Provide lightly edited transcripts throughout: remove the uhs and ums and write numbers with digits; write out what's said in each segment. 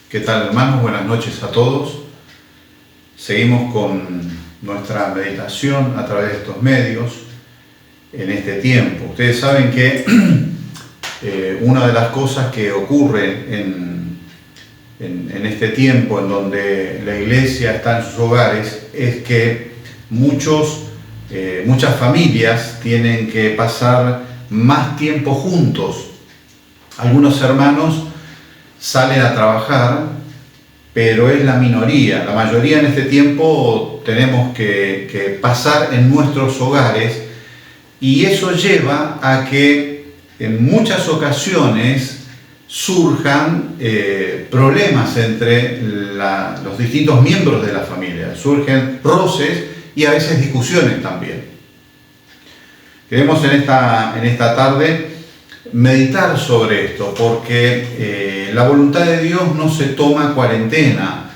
¿Qué tal, hermanos? Buenas noches a todos. Seguimos con nuestra meditación a través de estos medios en este tiempo. Ustedes saben que una de las cosas que ocurre en este tiempo en donde la iglesia está en sus hogares es que muchas familias tienen que pasar más tiempo juntos. Algunos hermanos salen a trabajar, pero es la minoría. La mayoría en este tiempo tenemos que pasar en nuestros hogares, y eso lleva a que en muchas ocasiones surjan problemas entre los distintos miembros de la familia. Surgen roces y a veces discusiones también. Queremos en esta tarde meditar sobre esto, porque la voluntad de Dios no se toma cuarentena,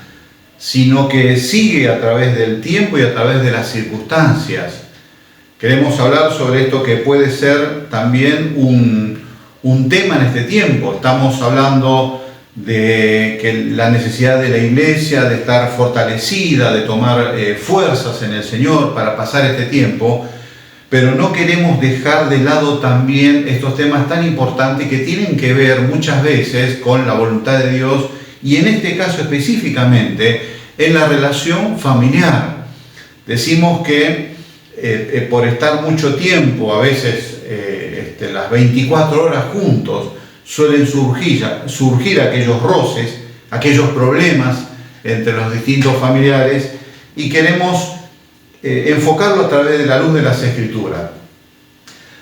sino que sigue a través del tiempo y a través de las circunstancias. Queremos hablar sobre esto que puede ser también un tema en este tiempo. Estamos hablando de que la necesidad de la iglesia de estar fortalecida, de tomar fuerzas en el Señor para pasar este tiempo, pero no queremos dejar de lado también estos temas tan importantes que tienen que ver muchas veces con la voluntad de Dios, y en este caso específicamente en la relación familiar. Decimos que por estar mucho tiempo, a veces las 24 horas juntos, suelen surgir aquellos roces, aquellos problemas entre los distintos familiares, y queremos enfocarlo a través de la luz de las Escrituras.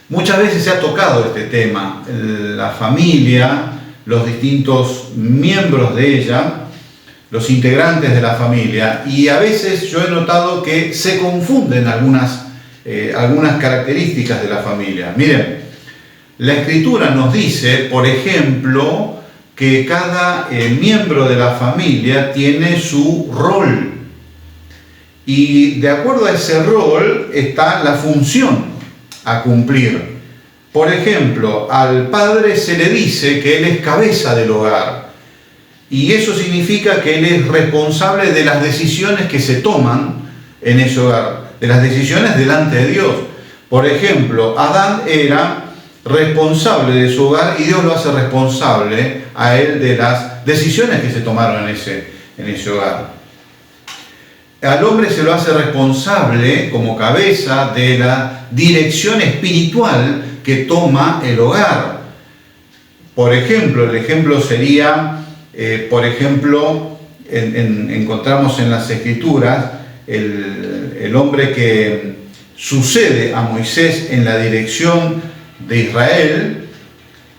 Muchas veces se ha tocado este tema, la familia, los distintos miembros de ella, los integrantes de la familia, y a veces yo he notado que se confunden algunas características de la familia. Miren, la Escritura nos dice, por ejemplo, que cada miembro de la familia tiene su rol. Y de acuerdo a ese rol está la función a cumplir. Por ejemplo, al padre se le dice que él es cabeza del hogar. Y eso significa que él es responsable de las decisiones que se toman en ese hogar, de las decisiones delante de Dios. Por ejemplo, Adán era responsable de su hogar y Dios lo hace responsable a él de las decisiones que se tomaron en ese hogar. Al hombre se lo hace responsable como cabeza de la dirección espiritual que toma el hogar. Por ejemplo, el ejemplo sería, encontramos en las Escrituras el hombre que sucede a Moisés en la dirección de Israel,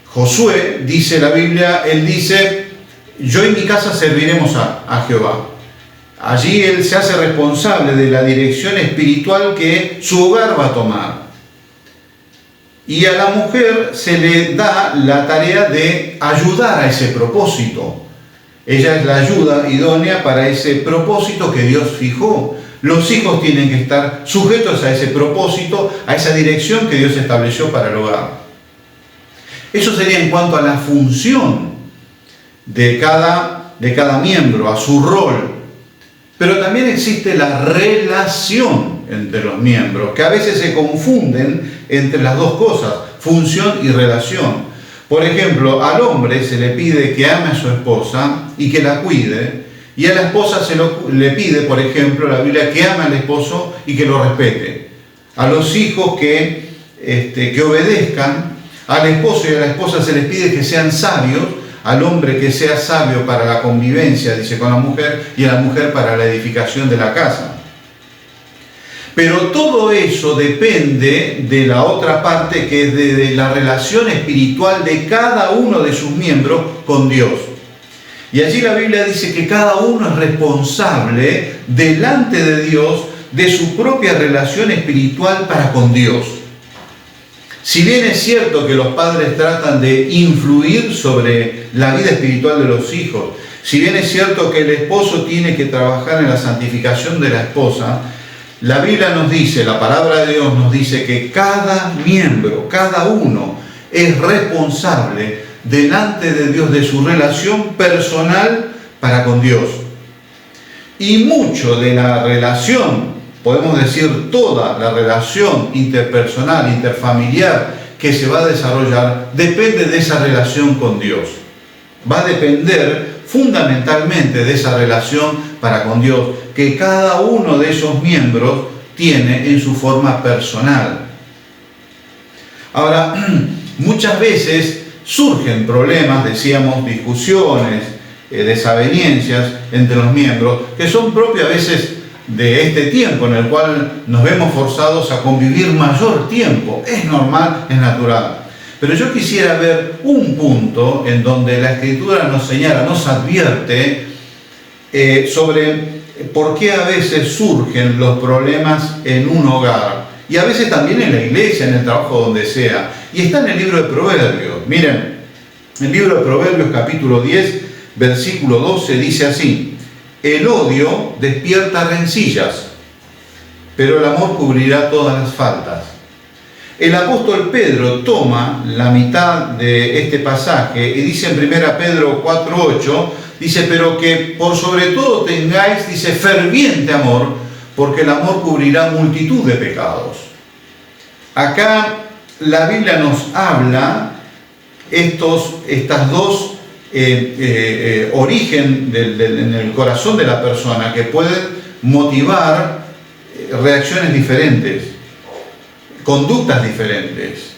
Josué, dice la Biblia, él dice: yo y mi casa serviremos a Jehová. Allí él se hace responsable de la dirección espiritual que su hogar va a tomar. Y a la mujer se le da la tarea de ayudar a ese propósito. Ella es la ayuda idónea para ese propósito que Dios fijó. Los hijos tienen que estar sujetos a ese propósito, a esa dirección que Dios estableció para el hogar. Eso sería en cuanto a la función de cada miembro, a su rol. Pero también existe la relación entre los miembros, que a veces se confunden entre las dos cosas, función y relación. Por ejemplo, al hombre se le pide que ame a su esposa y que la cuide, y a la esposa le pide, por ejemplo, la Biblia, que ame al esposo y que lo respete. A los hijos que obedezcan, al esposo y a la esposa se les pide que sean sabios, al hombre que sea sabio para la convivencia, dice, con la mujer, y a la mujer para la edificación de la casa. Pero todo eso depende de la otra parte, que es de la relación espiritual de cada uno de sus miembros con Dios. Y allí la Biblia dice que cada uno es responsable delante de Dios de su propia relación espiritual para con Dios. Si bien es cierto que los padres tratan de influir sobre la vida espiritual de los hijos, si bien es cierto que el esposo tiene que trabajar en la santificación de la esposa, la Biblia nos dice, la palabra de Dios nos dice que cada miembro, cada uno, es responsable delante de Dios de su relación personal para con Dios. Y mucho de la relación, podemos decir toda la relación interpersonal, interfamiliar que se va a desarrollar, depende de esa relación con Dios. Va a depender fundamentalmente de esa relación para con Dios, que cada uno de esos miembros tiene en su forma personal. Ahora, muchas veces surgen problemas, decíamos, discusiones, desavenencias entre los miembros, que son propias a veces de este tiempo en el cual nos vemos forzados a convivir mayor tiempo. Es normal, es natural. Pero yo quisiera ver un punto en donde la Escritura nos señala, nos advierte sobre por qué a veces surgen los problemas en un hogar y a veces también en la iglesia, en el trabajo, donde sea. Y está en el libro de Proverbios. Miren, el libro de Proverbios capítulo 10, versículo 12 dice así: el odio despierta rencillas, pero el amor cubrirá todas las faltas. El apóstol Pedro toma la mitad de este pasaje y dice en 1 Pedro 4:8, dice, pero que por sobre todo tengáis, dice, ferviente amor, porque el amor cubrirá multitud de pecados. Acá la Biblia nos habla estas dos origen en el corazón de la persona que pueden motivar reacciones diferentes, conductas diferentes.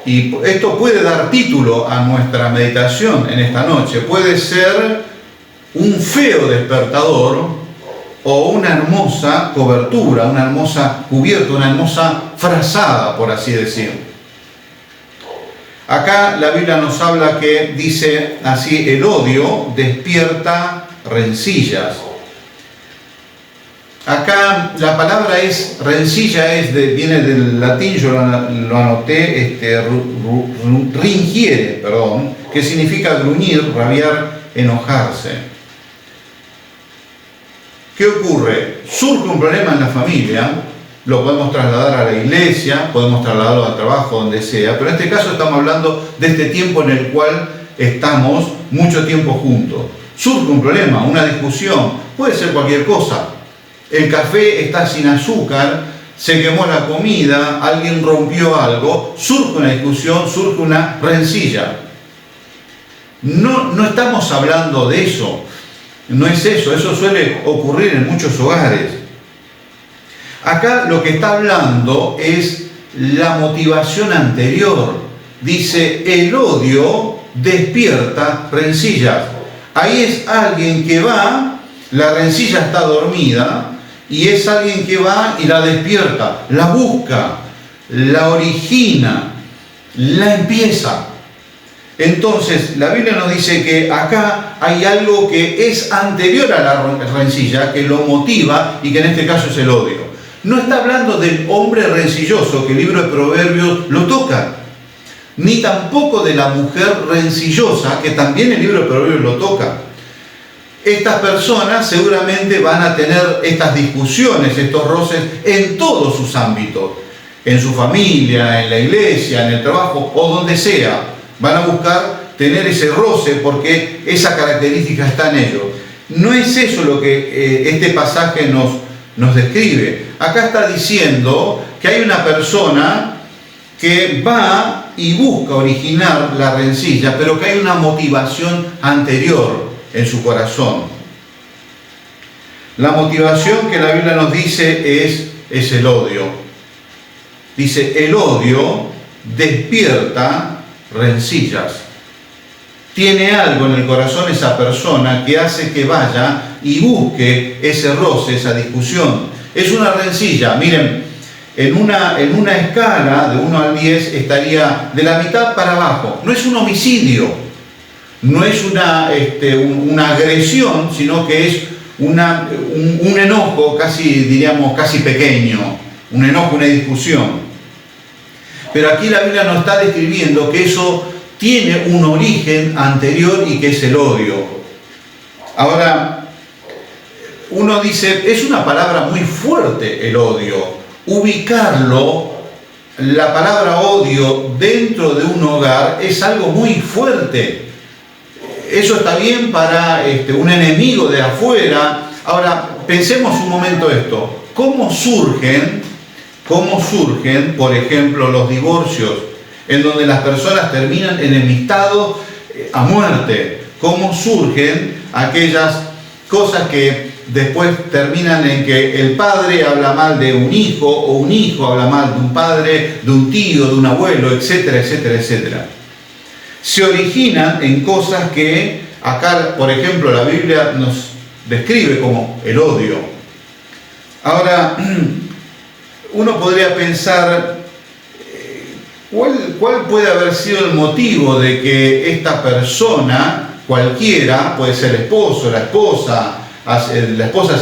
Y esto puede dar título a nuestra meditación en esta noche. Puede ser un feo despertador o una hermosa cobertura, una hermosa cubierta, una hermosa frazada, por así decir. Acá la Biblia nos habla que dice así: el odio despierta rencillas. Acá la palabra es rencilla, viene del latín, yo lo anoté, ringiere, que significa gruñir, rabiar, enojarse. ¿Qué ocurre? Surge un problema en la familia, lo podemos trasladar a la iglesia, podemos trasladarlo al trabajo, donde sea, pero en este caso estamos hablando de este tiempo en el cual estamos mucho tiempo juntos. Surge un problema, una discusión, puede ser cualquier cosa. El café está sin azúcar, se quemó la comida, alguien rompió algo, surge una discusión, surge una rencilla. No estamos hablando de eso, no es eso, eso suele ocurrir en muchos hogares. Acá lo que está hablando es la motivación anterior. Dice, el odio despierta rencillas. Ahí es alguien que va, la rencilla está dormida, y es alguien que va y la despierta, la busca, la origina, la empieza. Entonces, la Biblia nos dice que acá hay algo que es anterior a la rencilla, que lo motiva y que en este caso es el odio. No está hablando del hombre rencilloso, que el libro de Proverbios lo toca, ni tampoco de la mujer rencillosa, que también el libro de Proverbios lo toca. Estas personas seguramente van a tener estas discusiones, estos roces en todos sus ámbitos, en su familia, en la iglesia, en el trabajo o donde sea. Van a buscar tener ese roce porque esa característica está en ellos. No es eso lo que este pasaje nos describe. Acá está diciendo que hay una persona que va y busca originar la rencilla, pero que hay una motivación anterior en su corazón. La motivación que la Biblia nos dice es el odio. Dice, el odio despierta rencillas. Tiene algo en el corazón esa persona que hace que vaya y busque ese roce, esa discusión. Es una rencilla. Miren, en una escala de 1 al 10 estaría de la mitad para abajo. No es un homicidio. No es una agresión, sino que es un enojo casi pequeño, un enojo, una discusión. Pero aquí la Biblia nos está describiendo que eso tiene un origen anterior y que es el odio. Ahora, uno dice, es una palabra muy fuerte el odio. Ubicarlo, la palabra odio dentro de un hogar es algo muy fuerte. eso está bien para un enemigo de afuera. Ahora, pensemos un momento esto. ¿Cómo surgen, por ejemplo, los divorcios, en donde las personas terminan enemistados a muerte? ¿Cómo surgen aquellas cosas que después terminan en que el padre habla mal de un hijo, o un hijo habla mal de un padre, de un tío, de un abuelo, etcétera, etcétera, etcétera? Se originan en cosas que acá, por ejemplo, la Biblia nos describe como el odio. Ahora, uno podría pensar, ¿cuál puede haber sido el motivo de que esta persona, cualquiera, puede ser el esposo, la esposa hacia el esposo,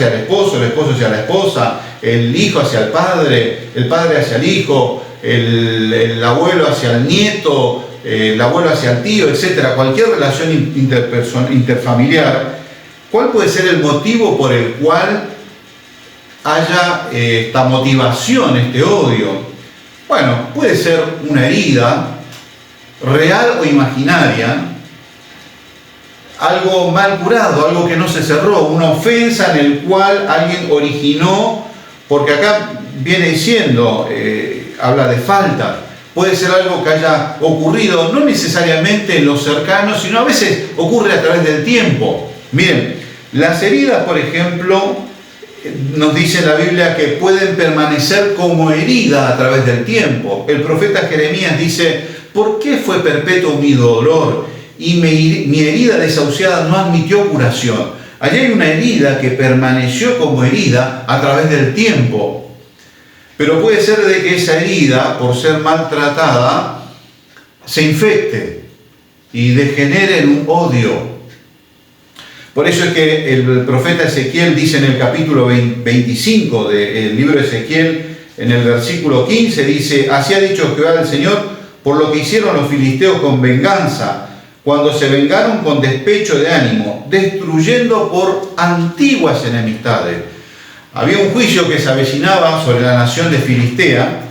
el esposo hacia la esposa, el hijo hacia el padre hacia el hijo, el abuelo hacia el nieto, el abuelo hacia el tío, etcétera, cualquier relación interfamiliar, ¿cuál puede ser el motivo por el cual haya esta motivación, este odio? Bueno, puede ser una herida real o imaginaria, algo mal curado, algo que no se cerró, una ofensa en el cual alguien originó, porque acá viene diciendo, habla de falta. Puede ser algo que haya ocurrido, no necesariamente en los cercanos, sino a veces ocurre a través del tiempo. Miren, las heridas, por ejemplo, nos dice la Biblia que pueden permanecer como herida a través del tiempo. El profeta Jeremías dice, ¿por qué fue perpetuo mi dolor y mi herida desahuciada no admitió curación? Allí hay una herida que permaneció como herida a través del tiempo. Pero puede ser de que esa herida, por ser maltratada, se infecte y degenere en un odio. Por eso es que el profeta Ezequiel dice en el capítulo 25 del libro de Ezequiel, en el versículo 15, dice, así ha dicho Jehová el Señor, por lo que hicieron los filisteos con venganza, cuando se vengaron con despecho de ánimo, destruyendo por antiguas enemistades. Había un juicio que se avecinaba sobre la nación de Filistea,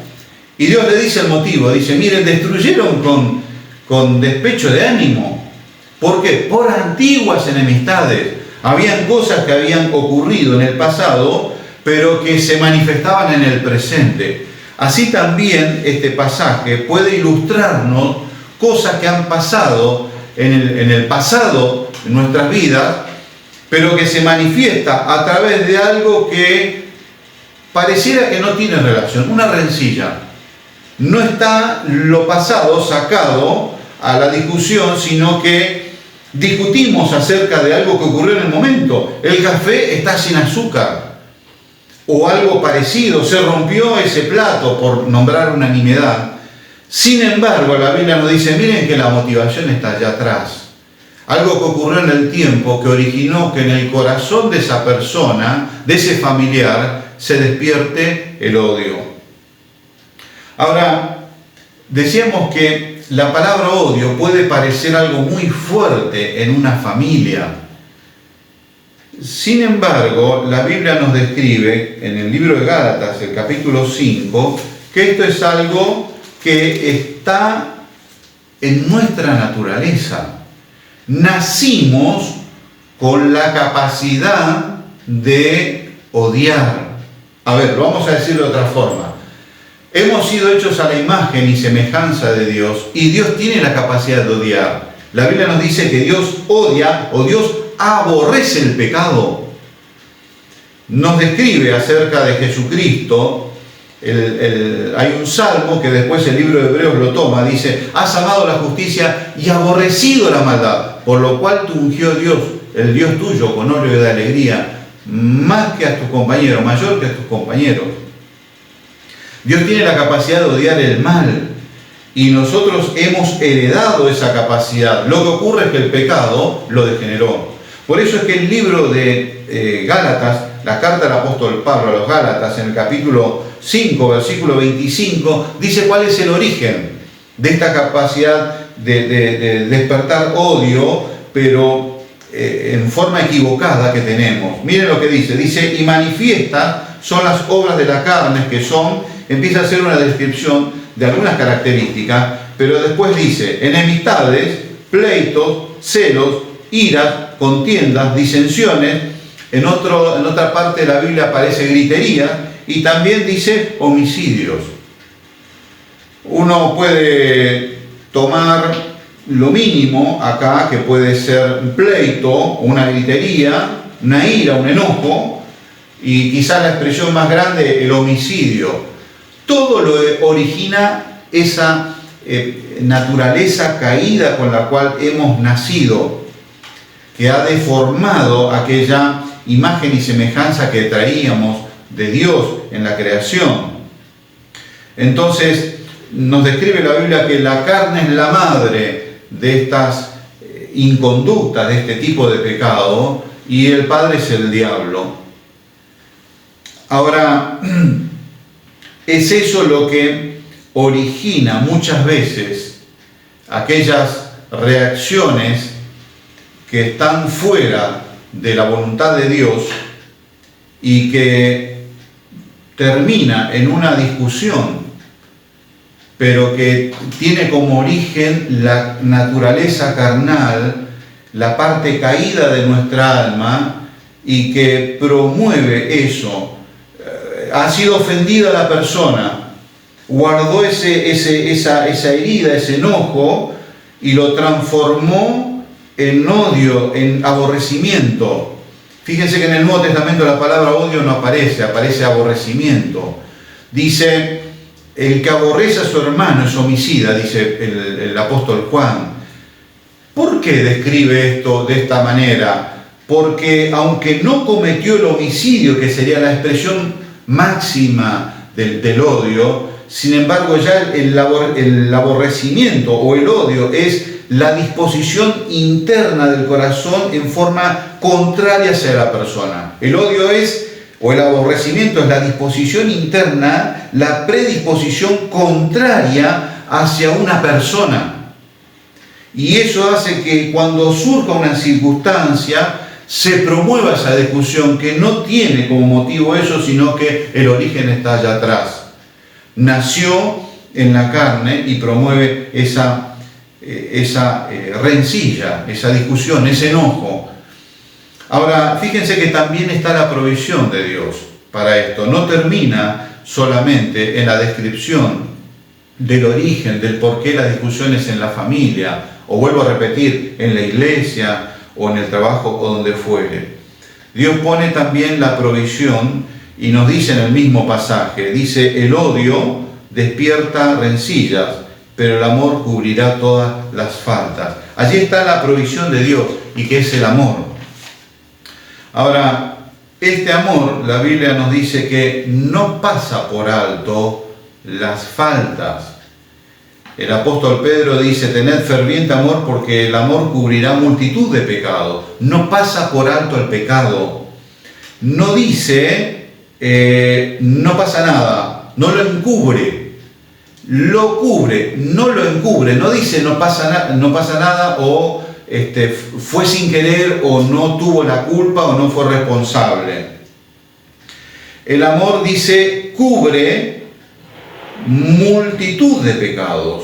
y Dios le dice el motivo, dice, miren, destruyeron con despecho de ánimo. ¿Por qué? Por antiguas enemistades. Habían cosas que habían ocurrido en el pasado, pero que se manifestaban en el presente. Así también este pasaje puede ilustrarnos cosas que han pasado en el pasado, en nuestras vidas, pero que se manifiesta a través de algo que pareciera que no tiene relación, una rencilla. No está lo pasado sacado a la discusión, sino que discutimos acerca de algo que ocurrió en el momento. El café está sin azúcar, o algo parecido, se rompió ese plato, por nombrar una nimiedad. Sin embargo, la Biblia nos dice, miren que la motivación está allá atrás. Algo que ocurrió en el tiempo que originó que en el corazón de esa persona, de ese familiar, se despierte el odio. Ahora, decíamos que la palabra odio puede parecer algo muy fuerte en una familia. Sin embargo, la Biblia nos describe en el libro de Gálatas, el capítulo 5, que esto es algo que está en nuestra naturaleza. Nacimos con la capacidad de odiar. A ver, lo vamos a decir de otra forma. Hemos sido hechos a la imagen y semejanza de Dios, y Dios tiene la capacidad de odiar. La Biblia nos dice que Dios odia, o Dios aborrece el pecado. Nos describe acerca de Jesucristo. Hay un salmo que después el libro de Hebreos lo toma, dice, has amado la justicia y aborrecido la maldad, por lo cual te ungió Dios, el Dios tuyo, con óleo de alegría, más que a tus compañeros, mayor que a tus compañeros. Dios tiene la capacidad de odiar el mal, y nosotros hemos heredado esa capacidad. Lo que ocurre es que el pecado lo degeneró. Por eso es que el libro de Gálatas, la carta del apóstol Pablo a los Gálatas, en el capítulo 5, versículo 25, dice cuál es el origen de esta capacidad de despertar odio, pero en forma equivocada que tenemos. Miren lo que dice, y manifiesta son las obras de la carne, que son, empieza a hacer una descripción de algunas características, pero después dice, enemistades, pleitos, celos, iras, contiendas, disensiones. En otra parte de la Biblia aparece gritería y también dice homicidios. Uno puede tomar lo mínimo acá, que puede ser un pleito, una gritería, una ira, un enojo, y quizás la expresión más grande, el homicidio. Todo lo origina esa naturaleza caída con la cual hemos nacido, que ha deformado aquella imagen y semejanza que traíamos de Dios en la creación. Entonces, nos describe la Biblia que la carne es la madre de estas inconductas, de este tipo de pecado, y el padre es el diablo. Ahora, es eso lo que origina muchas veces aquellas reacciones que están fuera de la voluntad de Dios y que termina en una discusión, pero que tiene como origen la naturaleza carnal, la parte caída de nuestra alma, y que promueve eso. Ha sido ofendida la persona, guardó esa herida, ese enojo, y lo transformó en odio, en aborrecimiento. Fíjense que en el Nuevo Testamento la palabra odio no aparece, aparece aborrecimiento. Dice, el que aborrece a su hermano es homicida, dice el apóstol Juan. ¿Por qué describe esto de esta manera? Porque aunque no cometió el homicidio, que sería la expresión máxima del odio, sin embargo ya el aborrecimiento o el odio es la disposición interna del corazón en forma contraria hacia la persona. El odio o el aborrecimiento es la disposición interna, la predisposición contraria hacia una persona. Y eso hace que cuando surja una circunstancia se promueva esa discusión que no tiene como motivo eso, sino que el origen está allá atrás. Nació en la carne y promueve esa rencilla, esa discusión, ese enojo. Ahora, fíjense que también está la provisión de Dios para esto. No termina solamente en la descripción del origen, del por qué las discusiones en la familia, o vuelvo a repetir, en la iglesia, o en el trabajo, o donde fuere. Dios pone también la provisión y nos dice en el mismo pasaje, dice, el odio despierta rencillas, pero el amor cubrirá todas las faltas. Allí está la provisión de Dios, y que es el amor. Ahora, este amor, la Biblia nos dice que no pasa por alto las faltas. El apóstol Pedro dice, tened ferviente amor porque el amor cubrirá multitud de pecados. No pasa por alto el pecado. No dice, no pasa nada, no lo encubre. Lo cubre, no lo encubre. No dice, no pasa nada o fue sin querer o no tuvo la culpa o no fue responsable. El amor, dice, cubre multitud de pecados,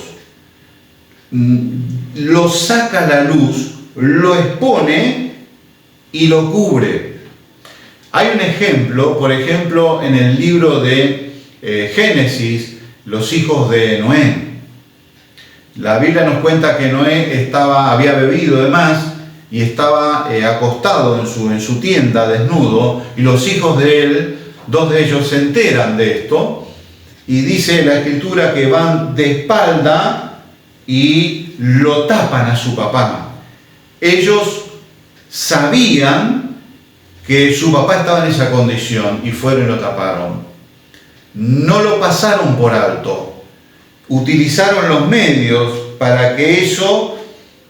lo saca a la luz, lo expone y lo cubre. Hay un ejemplo, por ejemplo, en el libro de Génesis, los hijos de Noé. La Biblia nos cuenta que Noé había bebido de más y estaba acostado en su tienda, desnudo, y los hijos de él, dos de ellos, se enteran de esto. Y dice la Escritura que van de espalda y lo tapan a su papá. Ellos sabían que su papá estaba en esa condición y fueron y lo taparon. No lo pasaron por alto. Utilizaron los medios para que eso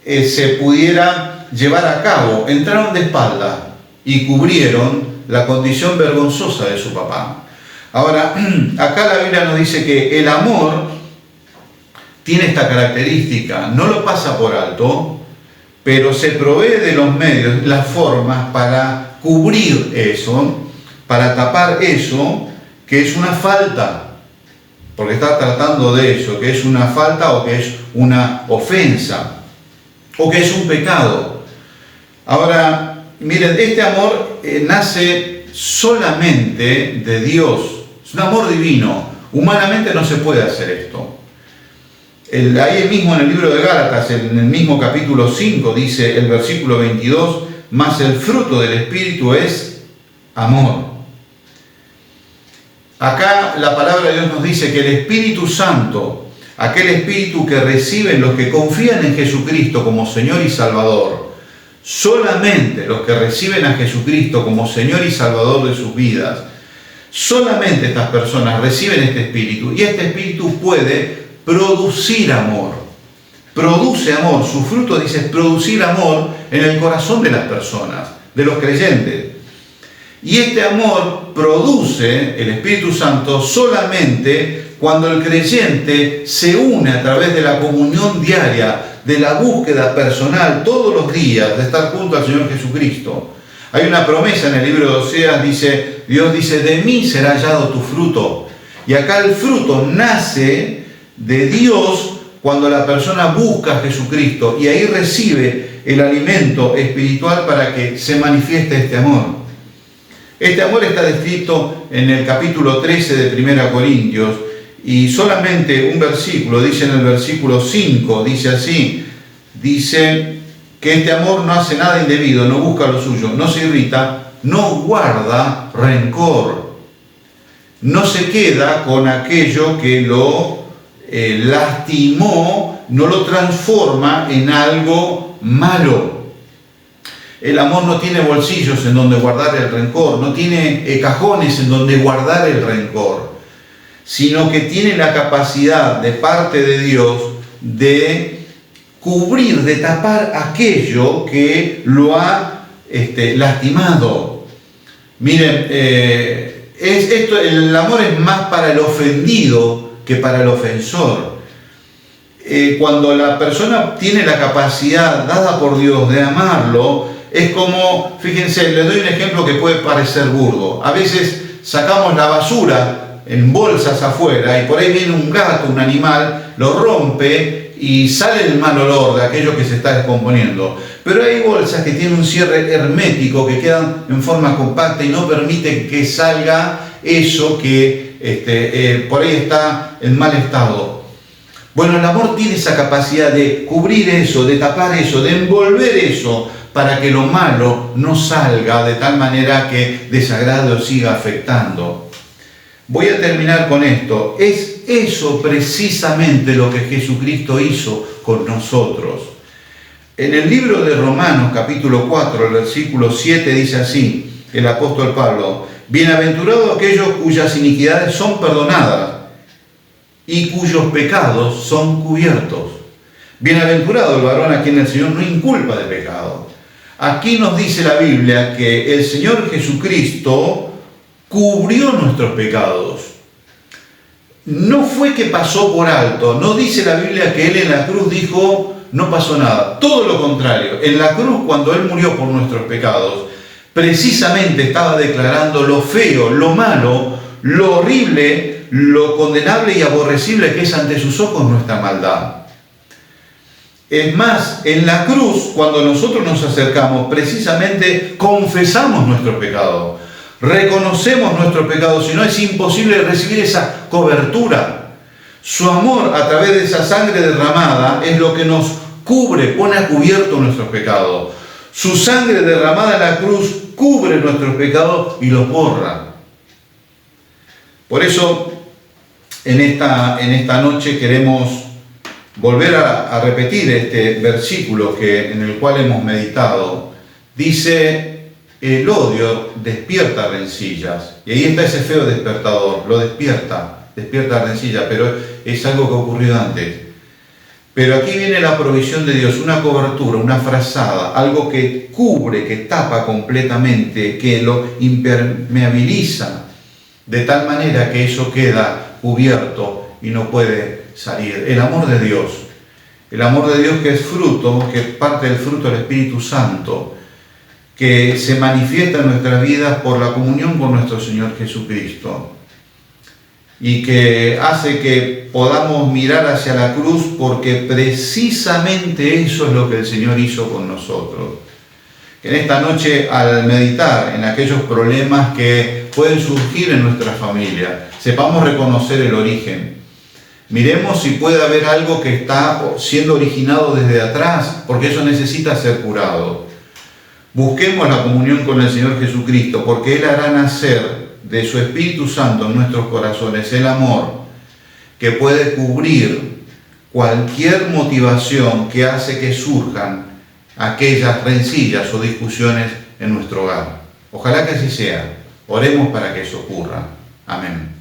se pudiera llevar a cabo. Entraron de espalda y cubrieron la condición vergonzosa de su papá. Ahora, acá la Biblia nos dice que el amor tiene esta característica, no lo pasa por alto, pero se provee de los medios, las formas para cubrir eso, para tapar eso, que es una falta, porque está tratando de eso, que es una falta o que es una ofensa, o que es un pecado. Ahora, miren, este amor nace solamente de Dios. Es un amor divino. Humanamente no se puede hacer esto. Ahí mismo en el libro de Gálatas, en el mismo capítulo 5, dice el versículo 22, mas el fruto del Espíritu es amor. Acá la palabra de Dios nos dice que el Espíritu Santo, aquel Espíritu que reciben los que confían en Jesucristo como Señor y Salvador, solamente los que reciben a Jesucristo como Señor y Salvador de sus vidas, solamente estas personas reciben este Espíritu, y este Espíritu puede producir amor. Produce amor. Su fruto dice producir amor en el corazón de las personas, de los creyentes. Y este amor produce el Espíritu Santo solamente cuando el creyente se une a través de la comunión diaria, de la búsqueda personal todos los días de estar junto al Señor Jesucristo. Hay una promesa en el libro de Oseas, Dios dice, de mí será hallado tu fruto. Y acá el fruto nace de Dios cuando la persona busca a Jesucristo y ahí recibe el alimento espiritual para que se manifieste este amor. Este amor está descrito en el capítulo 13 de 1 Corintios y solamente un versículo, dice en el versículo 5, dice así, dice que este amor no hace nada indebido, no busca lo suyo, no se irrita, no guarda rencor, no se queda con aquello que lo lastimó, no lo transforma en algo malo. El amor no tiene bolsillos en donde guardar el rencor, no tiene cajones en donde guardar el rencor, sino que tiene la capacidad de parte de Dios de cubrir, de tapar aquello que lo ha lastimado. Miren, el amor es más para el ofendido que para el ofensor. Cuando la persona tiene la capacidad dada por Dios de amarlo, es como, fíjense, les doy un ejemplo que puede parecer burdo. A veces sacamos la basura en bolsas afuera y por ahí viene un gato, un animal, lo rompe y sale el mal olor de aquello que se está descomponiendo. Pero hay bolsas que tienen un cierre hermético, que quedan en forma compacta y no permiten que salga eso que por ahí está en mal estado. Bueno, el amor tiene esa capacidad de cubrir eso, de tapar eso, de envolver eso, para que lo malo no salga de tal manera que desagrade o siga afectando. Voy a terminar con esto. Es eso precisamente lo que Jesucristo hizo con nosotros. En el libro de Romanos, capítulo 4, el versículo 7, dice así, el apóstol Pablo: bienaventurados aquellos cuyas iniquidades son perdonadas y cuyos pecados son cubiertos. Bienaventurado el varón a quien el Señor no inculpa de pecado. Aquí nos dice la Biblia que el Señor Jesucristo cubrió nuestros pecados. No fue que pasó por alto. No dice la Biblia que Él en la cruz dijo, no pasó nada. Todo lo contrario. En la cruz, cuando Él murió por nuestros pecados, precisamente estaba declarando lo feo, lo malo, lo horrible, lo condenable y aborrecible que es ante sus ojos nuestra maldad. Es más, en la cruz, cuando nosotros nos acercamos, precisamente confesamos nuestro pecado, reconocemos nuestro pecado, si no es imposible recibir esa cobertura. Su amor a través de esa sangre derramada es lo que nos cubre, pone a cubierto nuestros pecados. Su sangre derramada en la cruz cubre nuestros pecados y los borra. Por eso, en esta noche queremos volver a repetir este versículo en el cual hemos meditado. Dice, el odio despierta rencillas. Y ahí está ese feo despertador, lo despierta rencillas, pero es algo que ocurrió antes. Pero aquí viene la provisión de Dios, una cobertura, una frazada, algo que cubre, que tapa completamente, que lo impermeabiliza, de tal manera que eso queda cubierto y no puede salir. El amor de Dios que es fruto, que parte del fruto del Espíritu Santo, que se manifiesta en nuestras vidas por la comunión con nuestro Señor Jesucristo y que hace que podamos mirar hacia la cruz, porque precisamente eso es lo que el Señor hizo con nosotros. En esta noche, al meditar en aquellos problemas que pueden surgir en nuestra familia, sepamos reconocer el origen. Miremos si puede haber algo que está siendo originado desde atrás, porque eso necesita ser curado. Busquemos la comunión con el Señor Jesucristo, porque Él hará nacer de su Espíritu Santo en nuestros corazones el amor que puede cubrir cualquier motivación que hace que surjan aquellas rencillas o discusiones en nuestro hogar. Ojalá que así sea. Oremos para que eso ocurra. Amén.